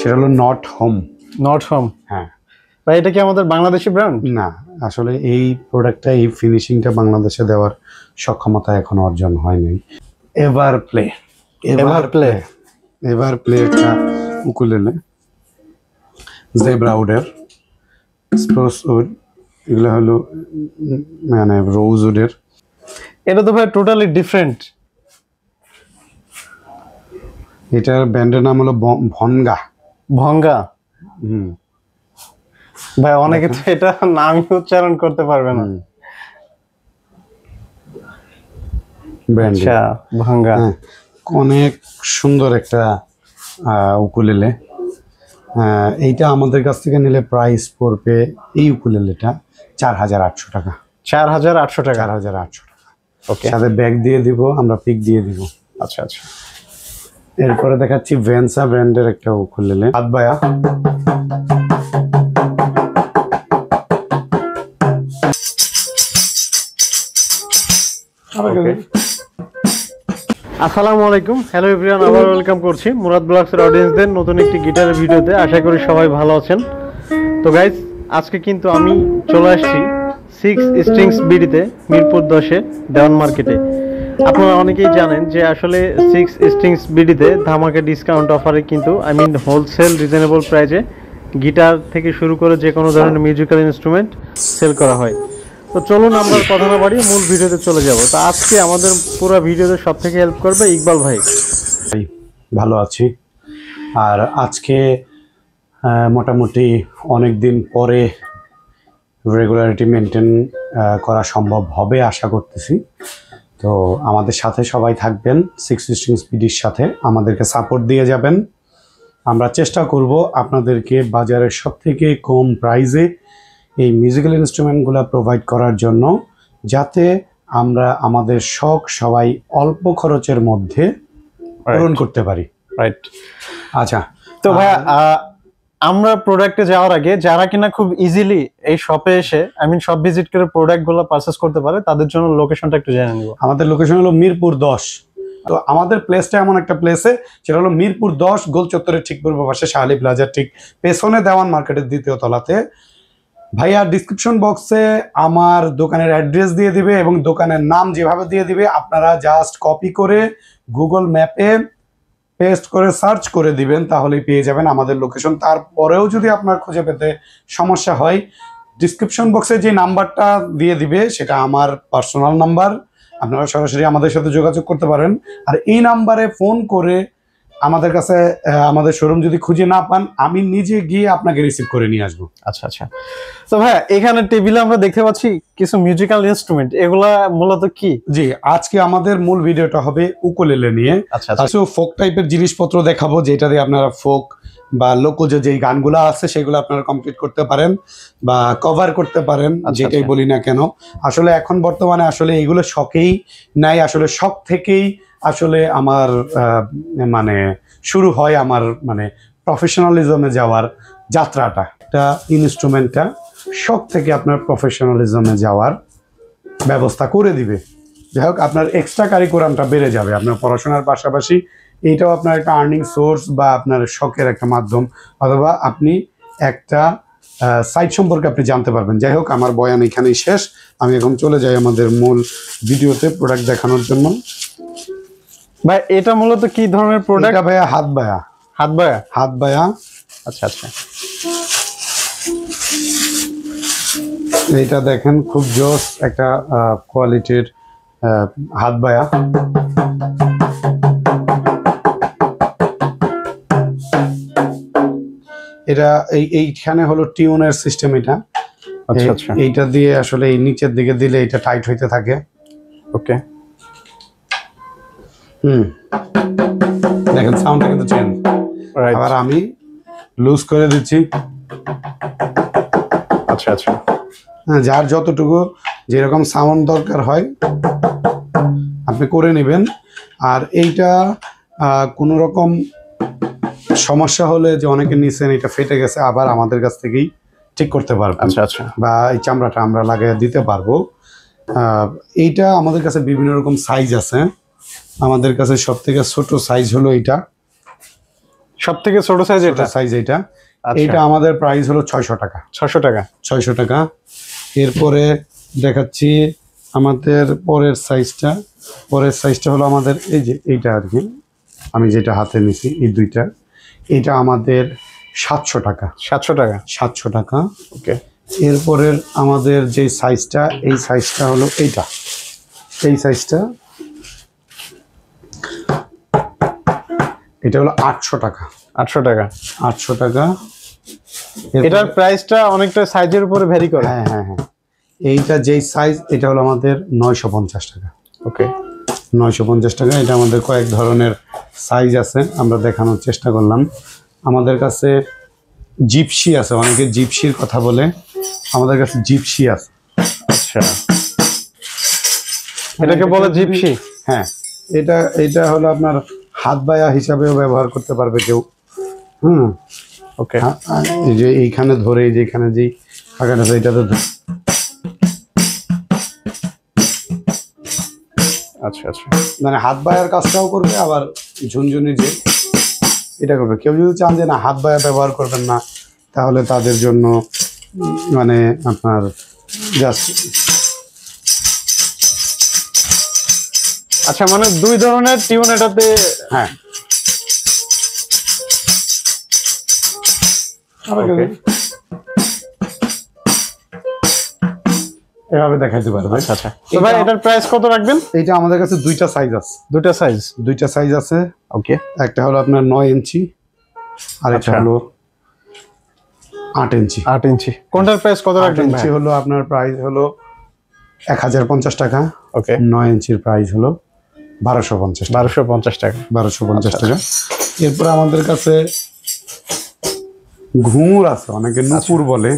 সেটা হলো not home. Not home, হ্যাঁ ভাই এটা কি আমাদের বাংলাদেশি ব্র্যান্ড? না, আসলে এই প্রোডাক্টটা, এই ফিনিশিংটা বাংলাদেশে দেওয়ার সক্ষমতা এখনো অর্জন হয়নি। এভার প্লে একটা উকুলেলে, জেব্রা উডের, স্প্রুস উড, এগুলো হলো মানে রোজ উডের। এটা তো ভাই টোটালি ডিফারেন্ট। এটার ব্র্যান্ডের নাম হলো ভনগা। ভঙ্গা। ভাই অনেকে তো এটা নাম উচ্চারণ করতে পারবে না। আচ্ছা, ভঙ্গা। অনেক সুন্দর একটা উকুলেলে। এইটা আমাদের কাছ থেকে নিলে প্রাইস পড়বে এই উকুলেলেটা 4800 টাকা। 4800 টাকা। 4800 টাকা। ওকে, সাথে ব্যাগ দিয়ে দিব, আমরা পিক দিয়ে দিব। আচ্ছা আচ্ছা। এরপরে দেখাচ্ছি ভেন্সা ব্র্যান্ডের একটা উকুলেলে, হাত বায়া। আসসালামু আলাইকুম, হ্যালো এভরিওয়ান, আবার ওয়েলকাম করছি মুরাদ ব্লগসের অডিয়েন্সদের নতুন একটি গিটারের ভিডিওতে। আশা করি সবাই ভালো আছেন। তো গাইজ, আজকে কিন্তু আমি চলে আসছি 6 স্ট্রিংস বিডিতে, মিরপুর 10-এ দেওয়ান মার্কেটে। আপনারা অনেকেই জানেন যে আসলে 6 স্ট্রিংস বিডিতে ধামাকা ডিসকাউন্ট অফারে কিন্তু হোলসেল রিজনেবল প্রাইসে গিটার থেকে শুরু করে যে কোনো ধরনের মিউজিক্যাল ইনস্ট্রুমেন্ট সেল করা হয়। তো চলুন আমরা কথা না বাড়িয়ে মূল ভিডিওতে চলে যাব। তো আজকে আমাদের পুরো ভিডিওতে সব থেকে হেল্প করবে ইকবাল ভাই। ভালো আছি। আর আজকে মোটামুটি অনেক দিন পরে রেগুলারিটি মেনটেন করা সম্ভব হবে আশা করতেছি। তো আমাদের সাথে সবাই থাকবেন, 6 স্ট্রিংস বিডির সাথে আমাদেরকে সাপোর্ট দিয়ে যাবেন। আমরা চেষ্টা করব আপনাদেরকে বাজারের সবথেকে কম প্রাইসে এই মিউজিক্যাল ইনস্ট্রুমেন্টগুলো প্রোভাইড করার জন্য, যাতে আমরা আমাদের শখ সবাই অল্প খরচের মধ্যে পূরণ করতে পারি। রাইট। আচ্ছা, তো ভাইয়া, আমরা প্রোডাক্টে যাওয়ার আগে যারা কিনা খুব ইজিলি এই শপে এসে শপ ভিজিট করে প্রোডাক্টগুলো পারচেজ করতে পারে, তাদের জন্য লোকেশনটা একটু জেনে নিব। আমাদের লোকেশন হলো মিরপুর 10। তো আমাদের প্লেসটা এমন একটা প্লেসে, সেটা হলো মিরপুর 10 গোল চত্বরের ঠিক পূর্ব পাশে শাহালি প্লাজার ঠিক পেছনে দেওয়ান মার্কেটের দ্বিতীয় তলাতে। ভাইয়া ডিসক্রিপশন বক্সে আমার দোকানের অ্যাড্রেস দিয়ে দিবে এবং দোকানের নাম যেভাবে দিয়ে দিবে, আপনারা জাস্ট কপি করে গুগল ম্যাপে পেস্ট করে সার্চ করে দিবেন, তাহলেই পেয়ে যাবেন আমাদের লোকেশন। তারপরেও যদি আপনার খুঁজে পেতে সমস্যা হয়, ডিসক্রিপশন বক্সে যে নাম্বারটা দিয়ে দিবে সেটা আমার পার্সোনাল নাম্বার, আপনারা সরাসরি আমাদের সাথে যোগাযোগ করতে পারেন। আর এই নাম্বারে ফোন করে আমাদের কাছে আমাদের শোরুম যদি খুঁজে না পান, আমি নিজে গিয়ে আপনাকে রিসিভ করে নিয়ে আসবো। আচ্ছা আচ্ছা। তো ভাই, এখানে টেবিলে আমরা দেখতে পাচ্ছি কিছু মিউজিক্যাল ইনস্ট্রুমেন্ট, এগুলা মূলত কি? জি, আজকে আমাদের মূল ভিডিওটা হবে উকুলেলে নিয়ে। আচ্ছা আচ্ছা। ফোক টাইপের জিনিসপত্র দেখাবো, যেটা দিয়ে আপনারা ফোক বা লোকজ যেই গানগুলো আছে সেগুলো আপনারা কমপ্লিট করতে পারেন বা কভার করতে পারেন, যেটাই বলি না কেন। আসলে এখন বর্তমানে আসলে এগুলো শখেই নাই, আসলে শখ থেকেই আসলে আমার মানে শুরু হয় আমার মানে প্রফেশনালিজমে যাওয়ার যাত্রাটা। একটা ইনস্ট্রুমেন্টটা শখ থেকে আপনার প্রফেশনালিজমে যাওয়ার ব্যবস্থা করে দিবে। যাই হোক, আপনার এক্সট্রা কারিকুলামটা বেড়ে যাবে, আপনার পড়াশোনার পাশাপাশি এইটাও আপনার একটা আর্নিং সোর্স বা আপনার শখের একটা মাধ্যম, অথবা আপনি একটা সাইট সম্পর্কে আপনি জানতে পারবেন। যাই হোক, আমার বয়ান এখানেই শেষ। আমি এখন চলে যাই আমাদের মূল ভিডিওতে প্রোডাক্ট দেখানোর জন্য। ভাই, এটা মূলত কি ধরনের প্রোডাক্ট? এটা ভাইয়া হাত বায়া। হাত বায়া? হাত বায়া। আচ্ছা আচ্ছা। এইটা দেখেন, খুব জোস একটা কোয়ালিটির হাত বায়া। এটা এইখানে হলো টিউনের সিস্টেম। এটা আচ্ছা আচ্ছা। এইটা দিয়ে আসলে এই নিচের দিকে দিলে এটা টাইট হইতে থাকে। ওকে। দেখেন সাউন্ডটা কিন্তু চেঞ্জ। আবার আমি লুজ করে দিচ্ছি। আচ্ছা আচ্ছা। হ্যাঁ, যার যতটুকু যেরকম সাউন্ড দরকার হয় আপনি করে নেবেন। আর এইটা কোনো রকম সমস্যা হলে, যে অনেকে নিছেন এটা ফেটে গেছে, আবার আমাদের কাছ থেকেই ঠিক করতে পারবেন। আচ্ছা আচ্ছা। বা এই চামড়াটা আমরা লাগিয়ে দিতে পারবো। এইটা আমাদের কাছে বিভিন্ন রকম সাইজ আছে। আমাদের কাছে সব থেকে ছোট সাইজ হলো এইটা। সবথেকে ছোট সাইজ এটা? সাইজ এটা। আচ্ছা। এটা আমাদের প্রাইস হলো 600 টাকা। 600 টাকা। 600 টাকা। এরপরে দেখাচ্ছি আমাদের পরের সাইজটা হলো আমাদের এই যে এইটা আর কি, আমি যেটা হাতে নিছি এই দুইটা, এটা আমাদের 700 টাকা। 700 টাকা। 700 টাকা। ওকে। এরপরের আমাদের যে সাইজটা, এই সাইজটা হলো এইটা, এই সাইজটা, এটা হলো 800 টাকা। 800 টাকা। 800 টাকা। এটার প্রাইসটা অনেকটা সাইজের উপরে ভ্যারি করে। হ্যাঁ হ্যাঁ হ্যাঁ। এইটা যেই সাইজ, এটা হলো আমাদের 950 টাকা। ওকে। 950 টাকা। এটা আমাদের কয়েক ধরনের সাইজ আছে, আমরা দেখানোর চেষ্টা করলাম। আমাদের কাছে জিপসি আছে, অনেকে জিপসির কথা বলে, আমাদের কাছে জিপসি আছে। আচ্ছা, এটাকে বলে জিপসি? হ্যাঁ, এটা হলো আপনার হাত বায়া হিসাবেও ব্যবহার করতে পারবে কেউ। ওকে। এই যে এইখানে ধরে, এই যে এখানে যেই ফাঁকাটা আছে এটাতে আচ্ছা আচ্ছা, মানে হাত বায়ার কাজটাও করবে, আবার ঝুনঝুনি যে এটা করবে। কেউ যদি চান যে না হাত বায়া ব্যবহার করবেন না, তাহলে তাদের জন্য মানে আপনার জাস্ট। আচ্ছা, মানে দুই ধরনের টিউন এটাতে। হ্যাঁ, এভাবে দেখাইতে পারবে। আচ্ছা, তো ভাই এটার প্রাইস কত রাখবেন? এইটা আমাদের কাছে দুইটা সাইজ আছে। দুইটা সাইজ আছে। ওকে। একটা হলো আপনার 9 ইঞ্চি, আর একটা হলো 8 ইঞ্চি। 8 ইঞ্চি কোনটার প্রাইস কত রাখবেন? 8 ইঞ্চি হলো আপনার প্রাইস হলো 1050 টাকা। ওকে। 9 ইঞ্চির প্রাইস হলো 1250 টাকা। 1250 টাকা। 1250 টাকা। এরপর আমাদের কাছে ঘুঙুর আছে, অনেকে নুপুর বলে।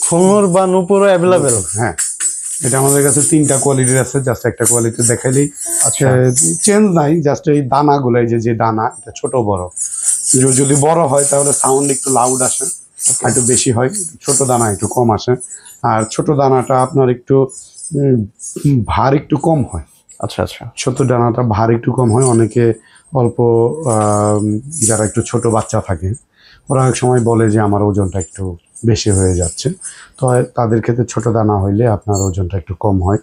ঘুঙুর বা নুপুরও অ্যাভেলেবেল? হ্যাঁ, এটা আমাদের কাছে 3টা কোয়ালিটির আছে, জাস্ট একটা কোয়ালিটি দেখাইলেই। আচ্ছা, চেঞ্জ নাই, জাস্ট এই দানাগুলো, এই যে দানা, এটা ছোট বড়। যদি বড় হয় তাহলে সাউন্ড একটু লাউড আসে, একটু বেশি হয়। ছোট দানা একটু কম আসে, আর ছোট দানাটা আপনার একটু ভার একটু কম হয়। আচ্ছা আচ্ছা, ছোট দানাটা ভার একটু কম হয়। অনেকে অল্প যারা একটু ছোট বাচ্চা থাকে, ওরা এক সময় বলে যে আমার ওজনটা একটু বেশি হয়ে যাচ্ছে, তো তাদের ক্ষেত্রে ছোট দানা হইলে আপনার ওজনটা একটু কম হয়।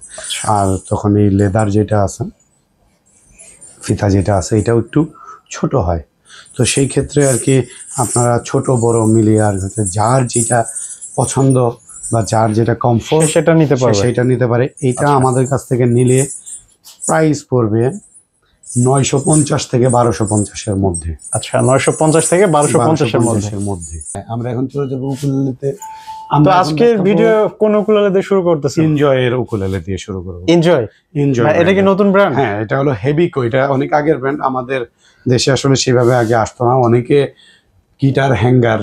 আর তখন এই লেদার যেটা আছে, ফিতা যেটা আছে, এটাও একটু ছোট হয়। তো সেই ক্ষেত্রে আর কি আপনারা ছোট বড় মিলিয়ে আর যার যেটা পছন্দ বা যার যেটা কমফোর্ট সেটা নিতে পারে। এইটা আমাদের কাছ থেকে নিলে প্রাইস পড়বে 950 থেকে 1250 এর মধ্যে। আচ্ছা, 950 থেকে 1250 এর মধ্যে। আমরা এখন চলে যাবো উকুলেলেতে। তো আজকের ভিডিও কোন উকুলেলে দিয়ে শুরু করতেছি? এনজয় এর উকুলেলে দিয়ে শুরু করব। এনজয়। এটা কি নতুন ব্র্যান্ড? হ্যাঁ, এটা হলো হেবিকো। এটা অনেক আগের ব্র্যান্ড, আমাদের দেশে আসলে সেভাবে আগে আসতো না। অনেকে গিটার হ্যাঙ্গার,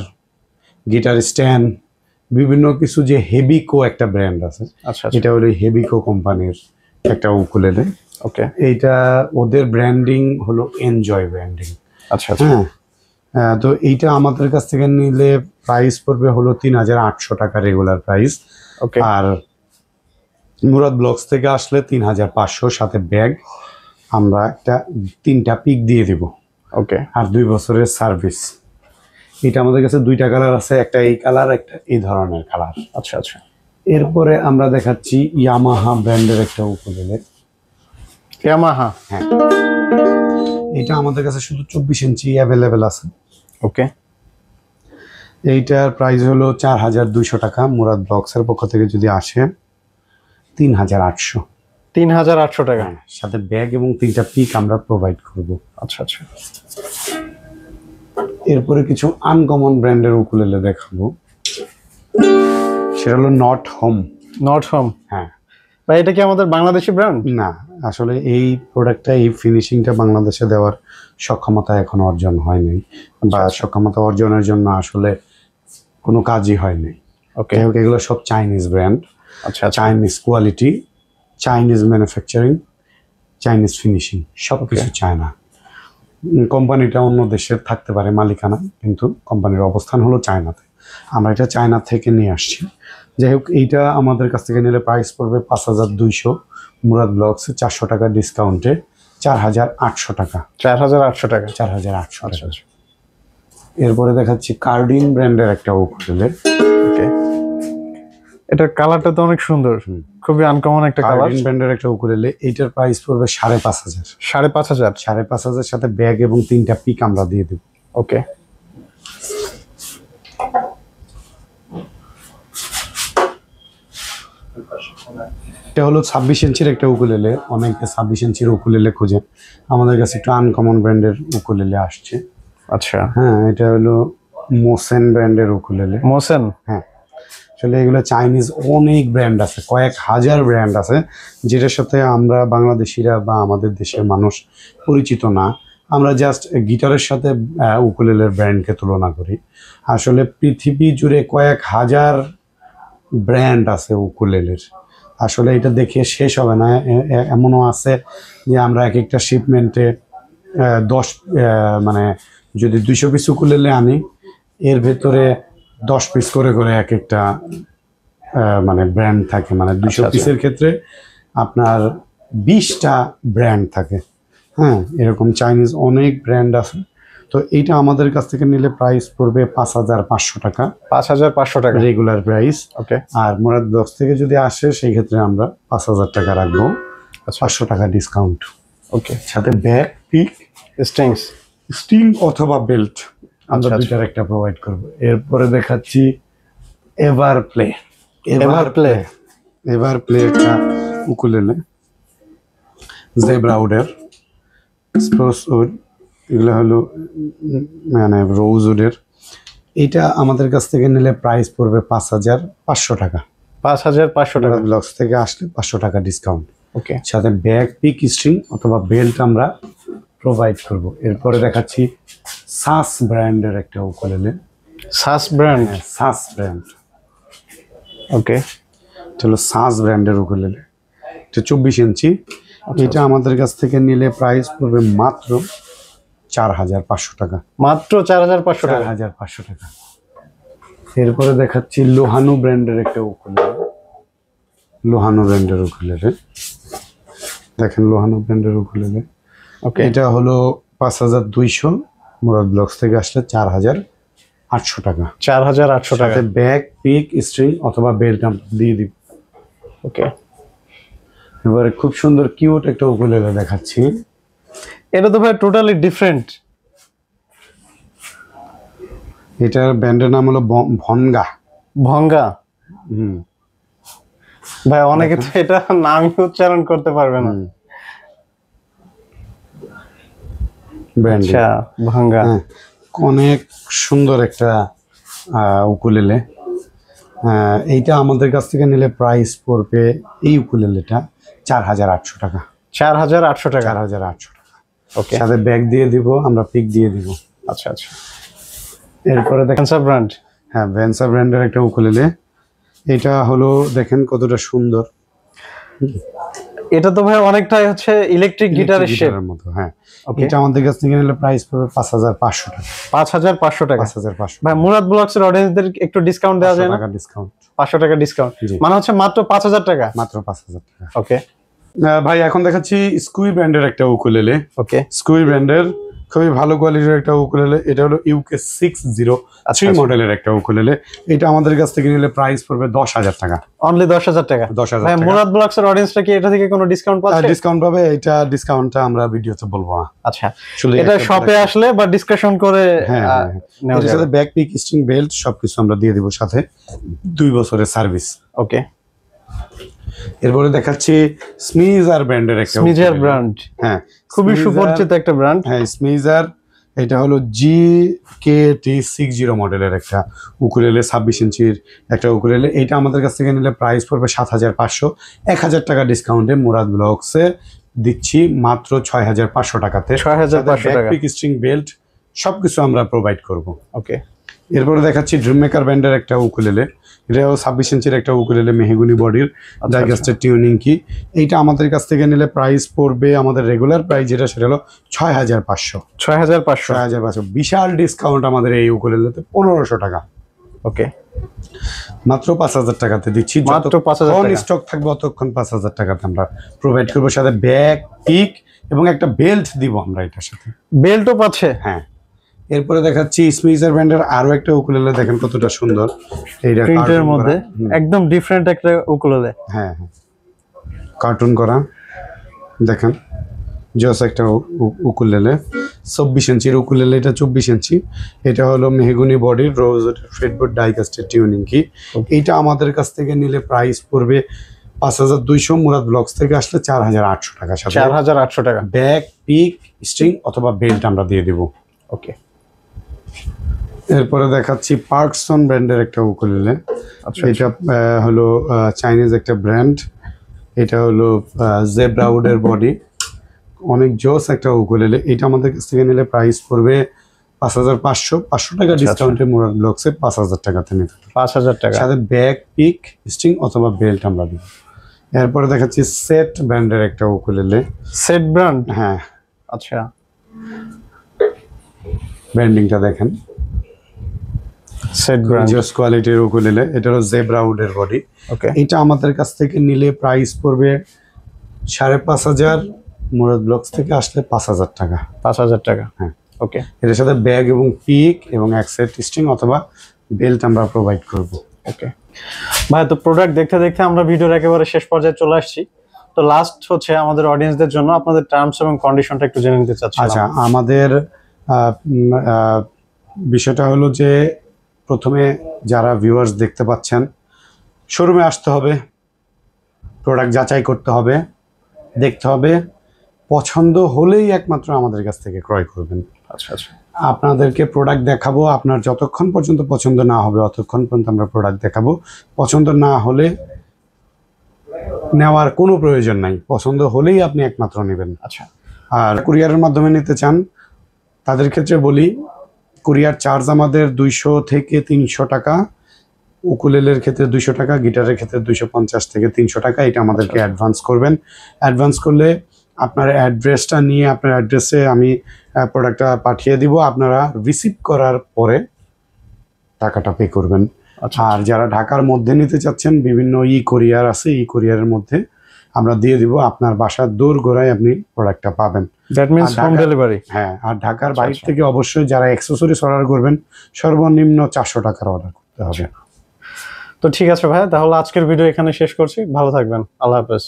গিটার স্ট্যান্ড, বিভিন্ন কিছু, যে হেবিকো একটা ব্র্যান্ড আছে। আচ্ছা, এটা হলো হেবিকো কোম্পানির একটা উকুলেলে। ওকে। এইটা ওদের ব্র্যান্ডিং হলো এনজয় ব্র্যান্ডিং। আচ্ছা, হ্যাঁ, তো এইটা আমাদের কাছ থেকে নিলে প্রাইস পড়বে হলো 3800 টাকা রেগুলার প্রাইস। ওকে। আর মুরাদ ব্লগস থেকে আসলে 3500, সাথে ব্যাগ আমরা একটা 3টা পিক দিয়ে দিব। ওকে। আর 2 বছরের সার্ভিস। এটা আমাদের কাছে 2টা কালার আছে, একটা এই কালার, একটা এই ধরনের কালার। আচ্ছা আচ্ছা। এরপরে আমরা দেখাচ্ছি ইয়ামাহা ব্র্যান্ডের একটা উকুলেলে। ইয়ামাহা? হ্যাঁ, এটা আমাদের কাছে শুধু 24 ইঞ্চি অ্যাভেলেবেল আছে। ওকে। এইটার প্রাইস হলো 4200 টাকা। মুরাদ ব্লগসের পক্ষ থেকে যদি আসে 3800। 3800 টাকা, সাথে ব্যাগ এবং 3টা পিক আমরা প্রোভাইড করব। আচ্ছা আচ্ছা। এরপরে কিছু আনকমন ব্র্যান্ডের উকুলেলে দেখাবো, সেটা হলো নট হোম। Not home? হ্যাঁ। ভাই এটা কি আমাদের বাংলাদেশি ব্র্যান্ড? না, আসলে এই প্রোডাক্টটা, এই ফিনিশিংটা বাংলাদেশে দেওয়ার সক্ষমতা এখন অর্জন হয়নি, বা সক্ষমতা অর্জনের জন্য আসলে কোনো কাজই হয়নি। ওকে। এগুলো সব চাইনিজ ব্র্যান্ড। আচ্ছা, Chinese quality, Chinese manufacturing, Chinese finishing, সব কিছু চায়না। কোম্পানিটা অন্য দেশের থাকতে পারে মালিকানা, কিন্তু কোম্পানির অবস্থান হলো চায়নাতে। আমরা এটা চায়না থেকে নিয়ে আসছি। যাই হোক, এইটা আমাদের কাছ থেকে নিলে প্রাইস পড়বে 5200। মুরাদ ব্লগসে 400 টাকা ডিসকাউন্টে 4800 টাকা। 4800 টাকা। 4800 টাকা। এরপরে দেখাচ্ছি কার্ডিন ব্র্যান্ডের একটা উকুলেলে। ওকে, এটার কালারটা তো অনেক সুন্দর, খুবই আনকমন একটা কালার। কার্ডিন ব্র্যান্ডের একটা উকুলেলে, এইটার প্রাইস পড়বে 5,500। 5,500। 5,500 সাথে ব্যাগ এবং 3টা পিক আমরা দিয়ে দেব। ওকে, এটা হলো 26 ইঞ্চির একটা উকুলেলে। অনেকে 26 ইঞ্চির উকুলেলে খোঁজেন, আমাদের কাছে একটু আনকমন ব্র্যান্ডের উকুলেলে আসছে। আচ্ছা, হ্যাঁ, এটা হলো মোসেন ব্র্যান্ডের উকুলেলে। মোসেন। হ্যাঁ, আসলে এগুলো চাইনিজ অনেক ব্র্যান্ড আছে, কয়েক হাজার ব্র্যান্ড আছে, যেটার সাথে আমরা বাংলাদেশিরা বা আমাদের দেশের মানুষ পরিচিত না। আমরা জাস্ট গিটারের সাথে উকুলেলের ব্র্যান্ডকে তুলনা করি। আসলে পৃথিবী জুড়ে কয়েক হাজার ব্র্যান্ড আছে উকুলেলের। আসলে এটা দেখে শেষ হবে না। এমনও আছে যে আমরা এক একটা শিপমেন্টে 10 মানে যদি 200 পিস উকুলেলে আনি, এর ভেতরে 10 পিস করে করে এক একটা মানে ব্র্যান্ড থাকে। মানে 200 পিসের ক্ষেত্রে আপনার 20টা ব্র্যান্ড থাকে। হ্যাঁ, এরকম চাইনিজ অনেক ব্র্যান্ড আছে। তো এইটা আমাদের কাছ থেকে নিলে প্রাইস পড়বে 5,500 টাকা। 5,500 টাকা রেগুলার প্রাইস। ওকে, আর মুরাদ ব্লগস থেকে যদি আসে সেই ক্ষেত্রে আমরা 5,000 টাকা রাখবো, 500 টাকা ডিসকাউন্ট। ওকে, সাথে ব্যাগ, পিক, স্ট্রিংস, স্টিং অথবা বেল্ট আমরা দুইটার একটা প্রোভাইড করব। এরপরে দেখাচ্ছি এভার প্লে। এভার প্লে একটা উকুলেলে, জেব্রা উডের, স্প্রুস উড, এগুলো হলো মানে রোজ উডের। এইটা আমাদের কাছ থেকে নিলে প্রাইস পড়বে 5,500 টাকা। 5,500 টাকা। ব্লগস থেকে আসলে 500 টাকা ডিসকাউন্ট। ওকে, সাথে ব্যাগ, পিক, স্ট্রিং অথবা বেল্ট আমরা প্রোভাইড করব। এরপরে দেখাচ্ছি সাস ব্র্যান্ডের একটা উকুলেলে। সাস ব্র্যান্ড। সাস ব্র্যান্ড। ওকে, চলো সাস ব্র্যান্ডের উকুলেলে, এটা 24 ইঞ্চি। এটা আমাদের কাছ থেকে নিলে প্রাইস পড়বে মাত্র 4,500 টাকা। মাত্র 4,500 টাকা। 4,500 টাকা। এরপরে দেখাচ্ছি লোহানু ব্র্যান্ডের একটা উকুলেলে। লোহানু ব্র্যান্ডের উকুলেলে, দেখেন লোহানু ব্র্যান্ডের উকুলেলে। ওকে, এটা হলো 5,200। মুরাদ ব্লগস থেকে আসলে 4,800 টাকা। 4,800 টাকা। সাথে ব্যাগ, পিক, স্ট্রিং অথবা বেল্ট আমরা দিয়ে দিব। ওকে, এবারে খুব সুন্দর কিউট একটা উকুলেলে দেখাচ্ছি। এটা তো ভাই টোটালি ডিফারেন্ট। এটার ব্র্যান্ডের নাম হলো ভনগা। ভঙ্গা। হুম, ভাই অনেকে তো এটা নামই উচ্চারণ করতে পারবে না। ব্র্যান্ড। আচ্ছা, ভঙ্গা। হ্যাঁ, অনেক সুন্দর একটা উকুলেলে। এইটা আমাদের কাছ থেকে নিলে প্রাইস পড়বে এই উকুলেলেটা 4,800 টাকা। 4,800 টাকা। 4,800 টাকা। ওকে, সাথে ব্যাগ দিয়ে দিব, আমরা পিক দিয়ে দিব। আচ্ছা আচ্ছা। এরপরে দেখেন ক্যান্সার ব্র্যান্ড। হ্যাঁ, ভ্যানসা ব্র্যান্ডের একটা উকুলেলে। এটা হলো দেখেন কতটা সুন্দর। এটা তো ভাই অনেকটাই হচ্ছে ইলেকট্রিক গিটারের শেপ মতো। হ্যাঁ, এটা আমাদের কাছ থেকে নিলে প্রাইস পড়বে 5,500 টাকা। 5,500 টাকা। 5,500 ভাই মুরাদ ব্লগসের অডিয়েন্সদের একটু ডিসকাউন্ট দেওয়া যায় না? টাকা ডিসকাউন্ট। 500 টাকা ডিসকাউন্ট, জি। মানে হচ্ছে মাত্র 5,000 টাকা। মাত্র 5,000 টাকা। ওকে ভাই এখন দেখাচ্ছি স্কুই ব্র্যান্ডের একটা উকুলেলে। ওকে, স্কুই ব্র্যান্ডের খুবই ভালো কোয়ালিটির একটা উকুলেলে। এটা হলো UK 603 মডেলের একটা উকুলেলে। এটা আমাদের কাছ থেকে নিলে প্রাইস পড়বে 10,000 টাকা। অনলি 10,000 টাকা। 10,000 ভাই টাকা। মুরাদ ব্লগসের অডিয়েন্সটা কি এটা থেকে কোনো ডিসকাউন্ট পাচ্ছে? ডিসকাউন্ট পাবে। এটা ডিসকাউন্টটা আমরা ভিডিওতে বলবো না। আচ্ছা, আসলে এটা একটা শপে আসলে বা ডিসকাশন করে হ্যাঁ, নেওয়া এটার যাবে। সাথে ব্যাক, পিক, স্ট্রিং, বেল্ট সবকিছু আমরা দিয়ে দিব, সাথে 2 বছরের সার্ভিস। ওকে, এরপরে দেখাচ্ছি স্মিজার ব্র্যান্ডের একটা স্মিজার উকুলেলে। ব্র্যান্ড। হ্যাঁ, খুবই স্মিজার- সুপরিচিত একটা ব্র্যান্ড। হ্যাঁ, স্মিজার। এটা হলো GKT60 মডেলের একটা উকুলেলে, 26 ইঞ্চির একটা উকুলেলে। এইটা আমাদের কাছ থেকে নিলে প্রাইস পড়বে 7,500। 1,000 টাকা ডিসকাউন্টে মুরাদ ব্লগসে দিচ্ছি মাত্র 6,500 টাকাতে। 6,500 টাকা। পিক, স্ট্রিং, বেল্ট সবকিছু আমরা প্রোভাইড করব। ওকে, এরপরে দেখাচ্ছি ড্রিম মেকার ব্র্যান্ডের একটা উকুলেলে। এটাও 26 ইঞ্চির একটা উকুলেলে, মেহগুনি বডির, ডাইগাস্টার টিউনিং কি। এইটা আমাদের কাছ থেকে নিলে প্রাইস পড়বে, আমাদের রেগুলার প্রাইস যেটা সেটা হলো 6,500। 6,500। 6,500 বিশাল ডিসকাউন্ট আমাদের এই উকুলেলেতে 1,500 টাকা। ওকে, মাত্র 5,000 টাকাতে দিচ্ছি। মাত্র 5,000 টাকা। স্টক থাকবে অতক্ষণ 5,000 টাকাতে আমরা প্রোভাইড করবো, সাথে ব্যাগ, পিক এবং একটা বেল্ট দিব আমরা এটার সাথে। বেল্টও পাচ্ছে? হ্যাঁ, এরপরে দেখাচ্ছি স্মিজার ব্র্যান্ডের আরো একটা উকুলেলে, দেখেন কতটা সুন্দর। এইটা প্রিন্টের মধ্যে একদম ডিফারেন্ট একটা উকুলেলে। হ্যাঁ হ্যাঁ, কার্টুন করা, দেখেন জস একটা উকুলেলে। 24 ইঞ্চির উকুলেলে, এটা 24 ইঞ্চি। এটা হলো মেহগুনি বডির রোজ ফ্রেডবোর্ড ডাইকাস্টের টিউনিং কি। এইটা আমাদের কাছ থেকে নিলে প্রাইস পড়বে 5200, মুরাদ ব্লগস থেকে আসলে 4800 টাকা। 4800 টাকা। ব্যাক, পিক, স্ট্রিং অথবা বেল্ট আমরা দিয়ে দেব। ওকে, এরপরে দেখাচ্ছি পার্কসন ব্র্যান্ডের একটা উকুলেলে। আচ্ছা, এটা হলো চাইনিজ একটা ব্র্যান্ড। এটা হলো জেব্রা উডের বডি, অনেক জোস একটা উকুলেলে। এটা আমাদের কাছ থেকে নিলে প্রাইস পড়বে 5500 টাকা ডিসকাউন্টে মুরাদ ব্লগসে 5000 টাকাতে নিতে। 5000 টাকা, সাথে ব্যাক, পিক, স্ট্রিং অথবা বেল্ট আমরা দিব। এরপরে দেখাচ্ছি সেট ব্র্যান্ডের একটা উকুলেলে। সেট ব্র্যান্ড, হ্যাঁ আচ্ছা, ব্র্যান্ডিংটা দেখেন, সেট ব্র্যান্ড, জোস কোয়ালিটির উকুলেলে। এটা হলো জেব্রা উডের বডি। ওকে, এটা আমাদের কাছ থেকে নিলে প্রাইস পড়বে 5500, মুরাদ ব্লগস থেকে আসলে 5000 টাকা। 5000 টাকা, হ্যাঁ ওকে। এটার সাথে ব্যাগ এবং পিক এবং এক সেট স্ট্রিং অথবা বেল্ট আমরা প্রোভাইড করব। ওকে ভাই, তো প্রোডাক্ট দেখতে দেখতে আমরা ভিডিওর একেবারে শেষ পর্যায়ে চলে আসছি। তো লাস্ট হচ্ছে আমাদের অডিয়েন্সদের জন্য আপনাদের টার্মস এবং কন্ডিশনটা একটু জেনে নিতে চাচ্ছি। আচ্ছা, আমাদের বিষয়টা হলো যে প্রথমে যারা ভিউয়ার্স দেখতে পাচ্ছেন, শোরুমে আসতে হবে, প্রোডাক্ট যাচাই করতে হবে, দেখতে হবে, পছন্দ হলেই একমাত্র আমাদের কাছ থেকে ক্রয় করবেন। আচ্ছা আচ্ছা, আপনাদেরকে প্রোডাক্ট দেখাবো, আপনার যতক্ষণ পর্যন্ত পছন্দ না হবে অতক্ষণ পর্যন্ত আমরা প্রোডাক্ট দেখাবো। পছন্দ না হলে নেওয়ার কোনো প্রয়োজন নাই, পছন্দ হলেই আপনি একমাত্র নেবেন। আচ্ছা, আর কুরিয়ারের মাধ্যমে নিতে চান তাদের ক্ষেত্রে বলি, কুরিয়ার চার্জ আমাদের 200 থেকে 300 টাকা, উকুলেলের ক্ষেত্রে 200 টাকা, গিটারের ক্ষেত্রে 250 থেকে 300 টাকা। এটা আমাদেরকে অ্যাডভান্স করবেন। অ্যাডভান্স করলে আপনার অ্যাড্রেসটা নিয়ে আপনার অ্যাড্রেসে আমি প্রোডাক্টটা পাঠিয়ে দিব। আপনারা রিসিভ করার পরে টাকাটা পে করবেন। আচ্ছা, আর যারা ঢাকার মধ্যে নিতে চাচ্ছেন, বিভিন্ন কুরিয়ার আছে, কুরিয়ারের মধ্যে আমরা দিয়ে দিব। আপনার বাসার দূর গোড়ায় আপনি প্রোডাক্টটা পাবেন। That means home delivery. হ্যাঁ, আর ঢাকার বাইরে থেকে অবশ্যই যারা অ্যাক্সেসরিজ অর্ডার করবেন সর্বনিম্ন 400 টাকার অর্ডার করতে হবে। তো ঠিক আছে ভাই, তাহলে আজকের ভিডিও এখানে শেষ করছি। ভালো থাকবেন, আল্লাহ হাফেজ।